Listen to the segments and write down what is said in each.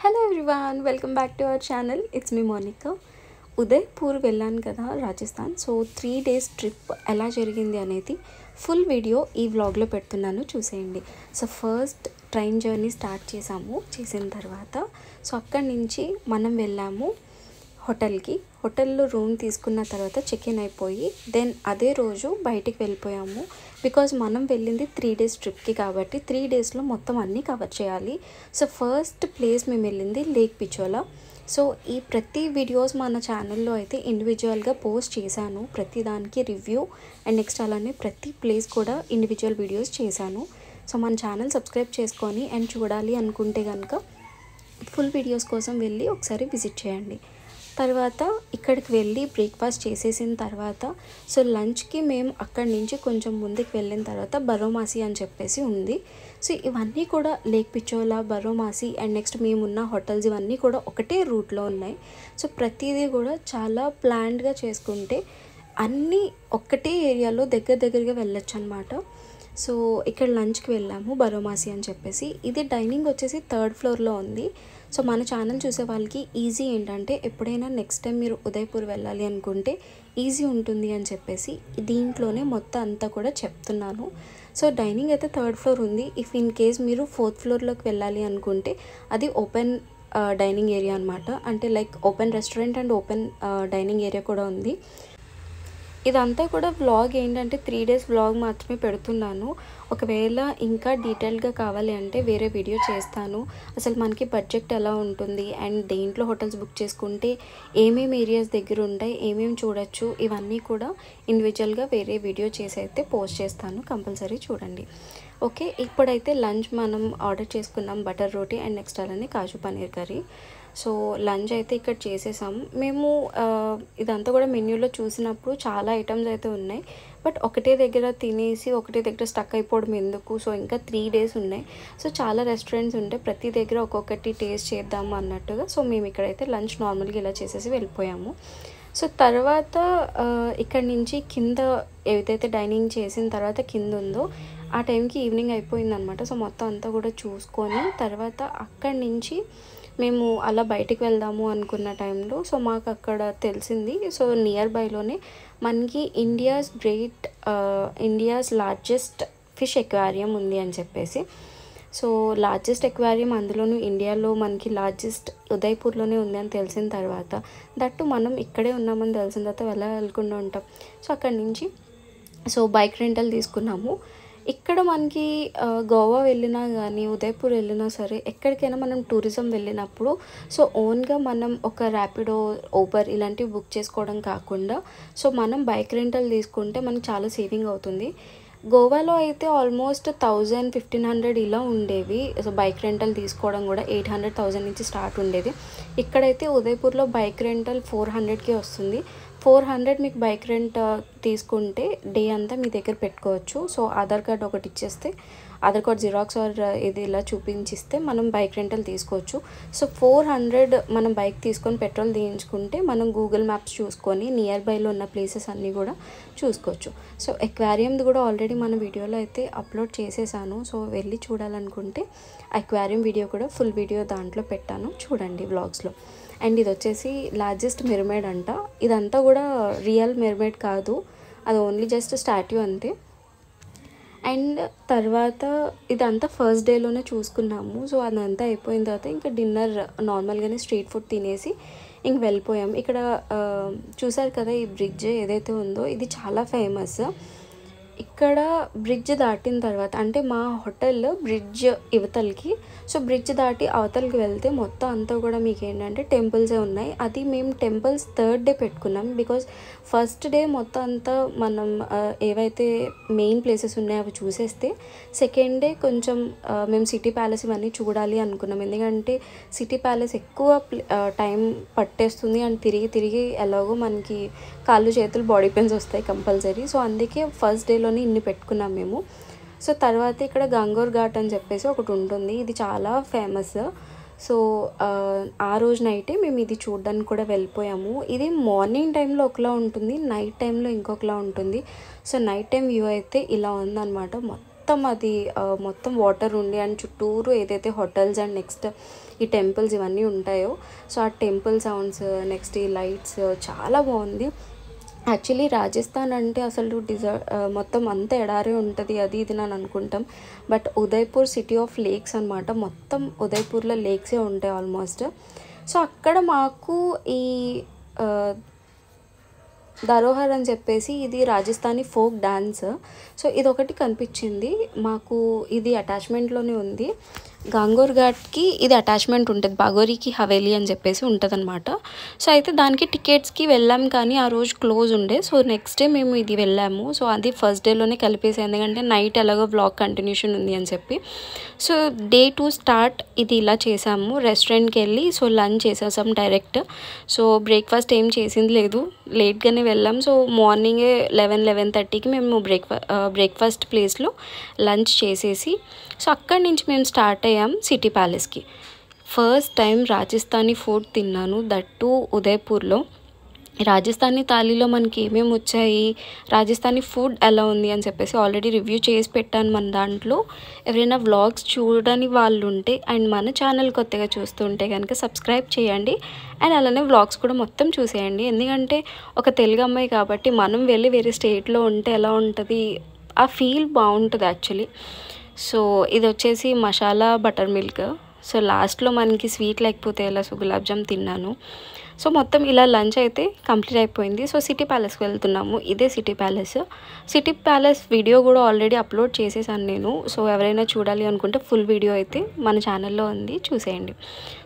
Hello everyone, welcome back to our channel. It's me Monika. Udaipur వెళ్ళాను కదా, Rajasthan. So 3 days trip ఎలా జరిగింది అనేది ఫుల్ వీడియో ఈ వ్లాగ్లో పెడుతున్నాను, చూసేయండి. So first train journey start చేసిన తర్వాత సో అక్కడి నుంచి మనం వెళ్ళాము హోటల్లో రూమ్ తీసుకున్న తర్వాత చెక్ ఇన్ అయిపోయి దెన్ అదే రోజు బయటికి వెళ్ళిపోయాము. బికాజ్ మనం వెళ్ళింది 3 days ట్రిప్కి కాబట్టి 3 daysలో మొత్తం అన్నీ కవర్ చేయాలి. సో ఫస్ట్ ప్లేస్ మేము వెళ్ళింది లేక్ పిచోలా. సో ఈ ప్రతి వీడియోస్ మన ఛానల్లో అయితే ఇండివిజువల్గా పోస్ట్ చేశాను, ప్రతి దానికి రివ్యూ అండ్ నెక్స్ట్ అలానే ప్రతి ప్లేస్ కూడా ఇండివిజువల్ వీడియోస్ చేశాను. సో మన ఛానల్ సబ్స్క్రైబ్ చేసుకొని అండ్ చూడాలి అనుకుంటే కనుక ఫుల్ వీడియోస్ కోసం వెళ్ళి ఒకసారి విజిట్ చేయండి. తర్వాత ఇక్కడికి వెళ్ళి బ్రేక్ఫాస్ట్ చేసేసిన తర్వాత సో లంచ్కి మేము అక్కడి నుంచి కొంచెం ముందుకు వెళ్ళిన తర్వాత బరోమాసి అని చెప్పేసి ఉంది. సో ఇవన్నీ కూడా లేక్ పిచోలా, బరోమాసి అండ్ నెక్స్ట్ మేమున్న హోటల్స్ ఇవన్నీ కూడా ఒకటే రూట్లో ఉన్నాయి. సో ప్రతిదీ కూడా చాలా ప్లాన్డ్గా చేసుకుంటే అన్నీ ఒక్కటే ఏరియాలో దగ్గరగా వెళ్ళొచ్చు అనమాట. సో ఇక్కడ లంచ్కి వెళ్ళాము బరోమాసి అని చెప్పేసి. ఇది డైనింగ్ వచ్చేసి 3rd floorలో ఉంది. సో మన ఛానల్ చూసే వాళ్ళకి ఈజీ ఏంటంటే ఎప్పుడైనా నెక్స్ట్ టైం మీరు ఉదయ్పూర్ వెళ్ళాలి అనుకుంటే ఈజీ ఉంటుంది అని చెప్పేసి దీంట్లోనే మొత్తం అంతా కూడా చెప్తున్నాను. సో డైనింగ్ అయితే 3rd floor ఉంది. ఇఫ్ ఇన్ కేస్ మీరు 4th floorలోకి వెళ్ళాలి అనుకుంటే అది ఓపెన్ డైనింగ్ ఏరియా అనమాట. అంటే like open restaurant and open dining area కూడా ఉంది. ఇదంతా కూడా వ్లాగ్ ఏంటంటే 3 days వ్లాగ్ మాత్రమే పెడుతున్నాను. ఒకవేళ ఇంకా డీటెయిల్గా కావాలి అంటే వేరే వీడియో చేస్తాను. అసలు మనకి బడ్జెట్ ఎలా ఉంటుంది అండ్ దేంట్లో హోటల్స్ బుక్ చేసుకుంటే ఏమేమి ఏరియాస్ దగ్గర ఉంటాయి, ఏమేమి చూడొచ్చు, ఇవన్నీ కూడా ఇండివిజువల్గా వేరే వీడియో చేసి అయితే పోస్ట్ చేస్తాను, కంపల్సరీ చూడండి. ఓకే, ఇప్పుడైతే లంచ్ మనం ఆర్డర్ చేసుకున్నాం, బటర్ రోటీ అండ్ నెక్స్ట్ అలానే కాజు పన్నీర్ కర్రీ. సో లంచ్ అయితే ఇక్కడ చేసేసాము మేము. ఇదంతా కూడా మెన్యూలో చూసినప్పుడు చాలా ఐటమ్స్ అయితే ఉన్నాయి, బట్ ఒకటే దగ్గర తినేసి ఒకటే దగ్గర స్టక్ అయిపోవడం ఎందుకు. సో ఇంకా 3 days ఉన్నాయి. సో చాలా రెస్టారెంట్స్ ఉంటాయి, ప్రతి దగ్గర ఒక్కొక్కటి టేస్ట్ చేద్దాము అన్నట్టుగా. సో మేము ఇక్కడైతే లంచ్ నార్మల్గా ఇలా చేసేసి వెళ్ళిపోయాము. సో తర్వాత ఇక్కడ నుంచి కింద ఏదైతే డైనింగ్ చేసిన తర్వాత కింద ఉందో ఆ టైంకి ఈవినింగ్ అయిపోయింది అనమాట. సో మొత్తం అంతా కూడా చూసుకొని తర్వాత అక్కడి నుంచి మేము అలా బయటికి వెళ్దాము అనుకున్న టైంలో సో మాకు అక్కడ తెలిసింది. సో నియర్ బైలోనే మనకి ఇండియాస్ లార్జెస్ట్ ఫిష్ ఎక్వేరియం ఉంది అని చెప్పేసి. సో లార్జెస్ట్ ఎక్వేరియం అందులోనూ ఇండియాలో మనకి లార్జెస్ట్ ఉదయ్పూర్లోనే ఉంది అని తెలిసిన తర్వాత దట్టు మనం ఇక్కడే ఉన్నామని తెలిసిన తర్వాత వెళ్ళకుండా ఉంటాం. సో అక్కడి నుంచి సో బైక్ రెంటల్ తీసుకున్నాము. ఇక్కడ మనకి గోవా వెళ్ళినా కానీ ఉదయ్పూర్ వెళ్ళినా సరే ఎక్కడికైనా మనం టూరిజం వెళ్ళినప్పుడు సో ఓన్గా మనం ఒక ర్యాపిడో, ఊబర్ ఇలాంటివి బుక్ చేసుకోవడం కాకుండా సో మనం బైక్ రెంటల్ తీసుకుంటే మనకి చాలా సేవింగ్ అవుతుంది. గోవాలో అయితే ఆల్మోస్ట్ 1000-1500 ఇలా ఉండేవి. సో బైక్ రెంటల్ తీసుకోవడం కూడా 800-1000 నుంచి స్టార్ట్ ఉండేది. ఇక్కడైతే ఉదయ్పూర్లో బైక్ రెంటల్ 400కి వస్తుంది. 400 మీకు బైక్ రెంట్ తీసుకుంటే డే అంతా మీ దగ్గర పెట్టుకోవచ్చు. సో ఆధార్ కార్డ్ ఒకటి ఇచ్చేస్తే, ఆధార్ కార్డ్ జిరాక్స్ ఆర్ ఇది ఇలా చూపించిస్తే మనం బైక్ రెంటల్ తీసుకోవచ్చు. సో 400 మనం బైక్ తీసుకొని పెట్రోల్ తీయించుకుంటే మనం గూగుల్ మ్యాప్స్ చూసుకొని నియర్ బైలో ఉన్న ప్లేసెస్ అన్నీ కూడా చూసుకోవచ్చు. సో ఎక్వేరియంది కూడా ఆల్రెడీ మన వీడియోలో అయితే అప్లోడ్ చేసేసాను. సో వెళ్ళి చూడాలనుకుంటే ఎక్వేరియం వీడియో కూడా ఫుల్ వీడియో దాంట్లో పెట్టాను, చూడండి వ్లాగ్స్లో. అండ్ ఇది వచ్చేసి లార్జెస్ట్ మెర్మైడ్ అంట. ఇదంతా కూడా రియల్ మెర్మైడ్ కాదు, అది ఓన్లీ జస్ట్ స్టాట్యూ అంతే. అండ్ తర్వాత ఇదంతా ఫస్ట్ డేలోనే చూసుకున్నాము. సో అదంతా అయిపోయిన తర్వాత ఇంకా డిన్నర్ నార్మల్గానే స్ట్రీట్ ఫుడ్ తినేసి ఇంక వెళ్ళిపోయాం. ఇక్కడ చూసారు కదా ఈ బ్రిడ్జ్ ఏదైతే ఉందో ఇది చాలా ఫేమస్. ఇక్కడ బ్రిడ్జ్ దాటిన తర్వాత అంటే మా హోటల్ బ్రిడ్జ్ ఇవతలకి, సో బ్రిడ్జ్ దాటి అవతలకి వెళ్తే మొత్తం అంతా కూడా మీకు ఏంటంటే టెంపుల్సే ఉన్నాయి. అది మేము టెంపుల్స్ 3rd day పెట్టుకున్నాం. బికాజ్ ఫస్ట్ డే మొత్తం అంతా మనం ఏవైతే మెయిన్ ప్లేసెస్ ఉన్నాయో అవి చూసేస్తే సెకండ్ డే కొంచెం మేము సిటీ ప్యాలెస్ ఇవన్నీ చూడాలి అనుకున్నాం. ఎందుకంటే సిటీ ప్యాలెస్ ఎక్కువ టైం పట్టేస్తుంది అండ్ తిరిగి ఎలాగో మనకి కాళ్ళు చేతులు బాడీ పెయిన్స్ వస్తాయి కంపల్సరీ. సో అందుకే ఫస్ట్ డేలోనే ఇన్ని పెట్టుకున్నాం మేము. సో తర్వాత ఇక్కడ గంగోర్ ఘాట్ అని చెప్పేసి ఒకటి ఉంటుంది, ఇది చాలా ఫేమస్. సో ఆ రోజు నైటే మేము ఇది చూడడానికి కూడా వెళ్ళిపోయాము. ఇది మార్నింగ్ టైంలో ఒకలా ఉంటుంది, నైట్ టైంలో ఇంకొకలా ఉంటుంది. సో నైట్ టైం వ్యూ అయితే ఇలా ఉందన్నమాట. మొత్తం అది మొత్తం వాటర్ ఉండి అండ్ చుట్టూరు ఏదైతే హోటల్స్ అండ్ నెక్స్ట్ ఈ టెంపుల్స్ ఇవన్నీ ఉంటాయో, సో ఆ టెంపుల్ సౌండ్స్, నెక్స్ట్ ఈ లైట్స్ చాలా బాగుంది. యాక్చువల్లీ రాజస్థాన్ అంటే అసలు మొత్తం అంతా ఎడారే ఉంటుంది అది ఇది అని అనుకుంటాం. But Udaipur city of lakes అనమాట. మొత్తం ఉదయ్పూర్లో లేక్సే ఉంటాయి ఆల్మోస్ట్. సో అక్కడ మాకు ఈ ధరోహర్ అని చెప్పేసి ఇది రాజస్థానీ ఫోక్ డాన్స్. సో ఇదొకటి కనిపించింది మాకు. ఇది అటాచ్మెంట్లోనే ఉంది. గంగోర్ ఘాట్కి ఇది అటాచ్మెంట్ ఉంటుంది, బాగోరికి హవేలీ అని చెప్పేసి ఉంటుంది అనమాట. సో అయితే దానికి టికెట్స్కి వెళ్ళాం కానీ ఆ రోజు క్లోజ్ ఉండే. సో నెక్స్ట్ డే మేము ఇది వెళ్ళాము. సో అది ఫస్ట్ డేలోనే కలిపేసి, ఎందుకంటే నైట్ ఎలాగో వ్లాగ్ కంటిన్యూషన్ ఉంది అని చెప్పి. సో డే 2 స్టార్ట్ ఇది ఇలా చేసాము. రెస్టారెంట్కి వెళ్ళి సో లంచ్ చేసేసాం డైరెక్ట్. సో బ్రేక్ఫాస్ట్ ఏం చేసింది లేదు, లేట్గానే వెళ్ళాం. సో మార్నింగే 11-11:30కి మేము బ్రేక్ఫాస్ట్ ప్లేస్లో లంచ్ చేసేసి సో అక్కడి నుంచి మేము స్టార్ట్ అయ్యాం సిటీ ప్యాలెస్కి. ఫస్ట్ టైం రాజస్థానీ ఫుడ్ తిన్నాను, దట్టు ఉదయ్పూర్లో. రాజస్థానీ థాలీలో మనకి ఏమేమి వచ్చాయి, రాజస్థానీ ఫుడ్ ఎలా ఉంది అని చెప్పేసి ఆల్రెడీ రివ్యూ చేసి పెట్టాను మన దాంట్లో. ఎవరైనా వ్లాగ్స్ చూడని వాళ్ళు ఉంటే అండ్ మన ఛానల్ కొత్తగా చూస్తుంటే కనుక సబ్స్క్రైబ్ చేయండి. అండ్ అలానే వ్లాగ్స్ కూడా మొత్తం చూసేయండి. ఎందుకంటే ఒక తెలుగు అమ్మాయి కాబట్టి మనం వెళ్ళి వేరే స్టేట్లో ఉంటే ఎలా ఉంటుంది, ఆ ఫీల్ బాగుంటుంది యాక్చువల్లీ. సో ఇది వచ్చేసి మసాలా బటర్ మిల్క్. సో లాస్ట్లో మనకి స్వీట్ లేకపోతే ఎలా, సో గులాబ్ జామ్ తిన్నాను. సో మొత్తం ఇలా లంచ్ అయితే కంప్లీట్ అయిపోయింది. సో సిటీ ప్యాలెస్కి వెళ్తున్నాము. ఇదే city palace. City palace video కూడా ఆల్రెడీ అప్లోడ్ చేసేసాను నేను. సో ఎవరైనా చూడాలి అనుకుంటే ఫుల్ వీడియో అయితే మన ఛానల్లో ఉంది, చూసేయండి.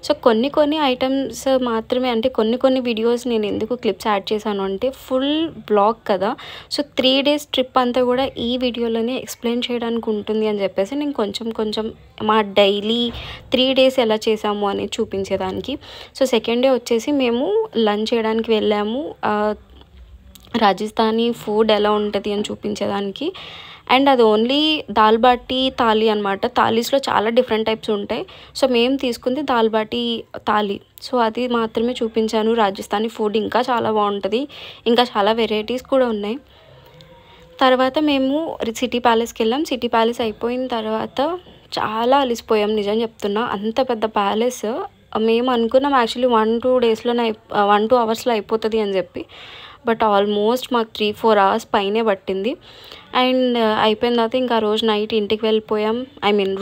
సో కొన్ని ఐటమ్స్ మాత్రమే, అంటే కొన్ని వీడియోస్ నేను ఎందుకు క్లిప్స్ యాడ్ చేశాను అంటే ఫుల్ బ్లాగ్ కదా. సో 3 days ట్రిప్ అంతా కూడా ఈ వీడియోలోనే ఎక్స్ప్లెయిన్ చేయడానికి ఉంటుంది అని చెప్పేసి నేను కొంచెం మా డైలీ 3 days ఎలా చేసాము అనేది చూపించేదానికి. సో సెకండ్ డే వచ్చేసి మేము లంచ్ చేయడానికి వెళ్ళాము, రాజస్థానీ ఫుడ్ ఎలా ఉంటుంది అని చూపించేదానికి. అండ్ అది ఓన్లీ దాల్ బాటీ థాలీ అనమాట. థాలీస్లో చాలా డిఫరెంట్ టైప్స్ ఉంటాయి. సో మేము తీసుకుంది దాల్ బాటీ థాలీ. సో అది మాత్రమే చూపించాను. రాజస్థానీ ఫుడ్ ఇంకా చాలా బాగుంటుంది, ఇంకా చాలా వెరైటీస్ కూడా ఉన్నాయి. తర్వాత మేము సిటీ ప్యాలెస్కి వెళ్ళాం. సిటీ ప్యాలెస్ అయిపోయిన తర్వాత చాలా అలిసిపోయాం, నిజం చెప్తున్నా. అంత పెద్ద ప్యాలెస్. మేము అనుకున్నాం యాక్చువల్లీ 1-2 daysలోనే 1-2 అవర్స్లో అయిపోతుంది అని చెప్పి. బట్ ఆల్మోస్ట్ మాకు 3-4 hours పైనే పట్టింది. అండ్ అయిపోయిన తర్వాత ఇంకా రోజు నైట్ ఇంటికి వెళ్ళిపోయాం,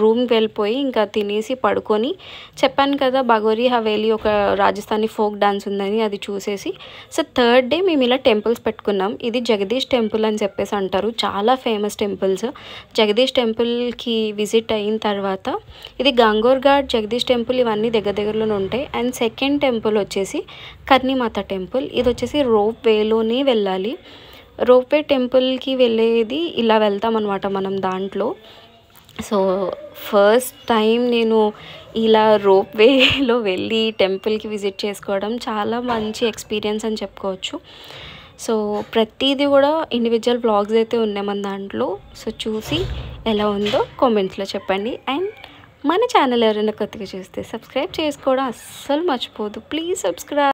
రూమ్కి వెళ్ళిపోయి ఇంకా తినేసి పడుకొని, చెప్పాను కదా బాగోరి హవేలీ ఒక రాజస్థానీ ఫోక్ డాన్స్ ఉందని, అది చూసేసి సో థర్డ్ డే మేము ఇలా టెంపుల్స్ పెట్టుకున్నాం. ఇది జగదీష్ టెంపుల్ అని చెప్పేసి అంటారు, చాలా ఫేమస్ టెంపుల్స్. జగదీష్ టెంపుల్కి విజిట్ అయిన తర్వాత ఇది గంగోర్ ఘాట్, జగదీష్ టెంపుల్ ఇవన్నీ దగ్గరలోనే ఉంటాయి. అండ్ సెకండ్ టెంపుల్ వచ్చేసి కర్ణీమాత టెంపుల్. ఇది వచ్చేసి రోప్ వేలోనే వెళ్ళాలి. రోప్వే టెంపుల్కి వెళ్ళేది ఇలా వెళ్తామన్నమాట మనం దాంట్లో. సో ఫస్ట్ టైం నేను ఇలా రోప్వేలో వెళ్ళి టెంపుల్కి విజిట్ చేసుకోవడం చాలా మంచి ఎక్స్పీరియన్స్ అని చెప్పుకోవచ్చు. సో ప్రతిదీ కూడా ఇండివిజువల్ వ్లాగ్స్ అయితే ఉన్నాయి మన దాంట్లో. సో చూసి ఎలా ఉందో కామెంట్స్లో చెప్పండి. అండ్ మన ఛానల్ ఎవరైనా కొత్తగా చూస్తే సబ్స్క్రైబ్ చేసుకోవడం అస్సలు మర్చిపోదు. Please subscribe.